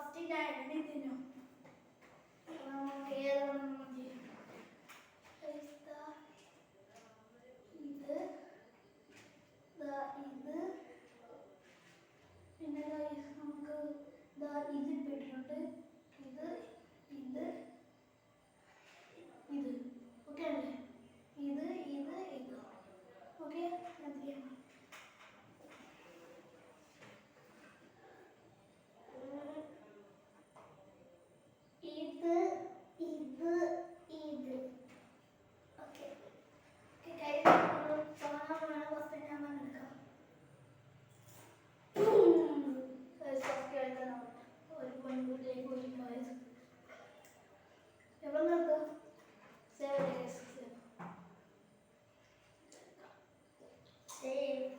First ഞാൻ എണ്ണി തിന്നു ഏതാണ് ഇത് ഇത് പിന്നെ നമുക്ക് ഇത് ഇട്ടിട്ടുണ്ട് ഇത് ഇത് ഇത് ഓക്കെ അല്ലേ ഇത് ഇത് ഇത് ഓക്കെ ഞാൻ ചെയ്യാം ഇത് ഇത് ഇത് ഓക്കെ ഓക്കെ കൈ സോനാണ് ഫസ്റ്റ് ഞാൻ എടുക്കാം ഫസ്റ്റ് എടുക്കണം ഒരു പെൺകുട്ടിയിലേക്ക് ഒരു വയസ്സ് എവിടെ നിർത്തും സേവ് സേവ്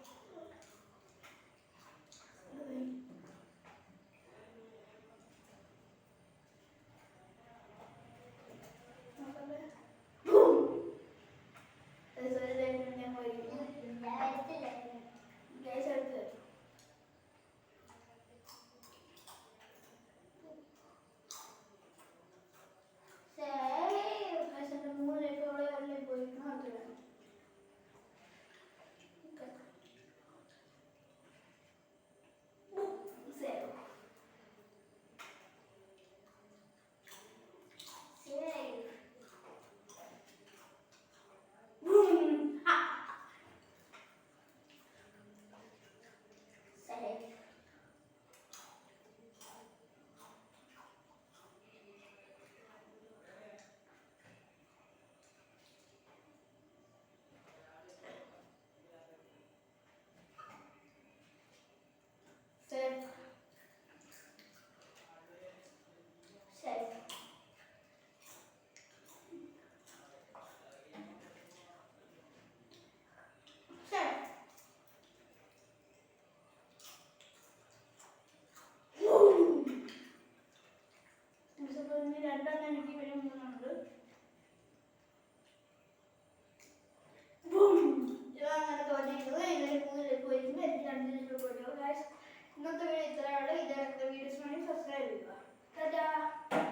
രണ്ടെണ്ണം എനിക്ക് വരുന്നുണ്ട് ഇന്നത്തെ വീഡിയോ ഇത്രയാണ്. ഇതേ വീഡിയോസ് വേണമെങ്കിൽ സബ്സ്ക്രൈബ് ചെയ്യുക.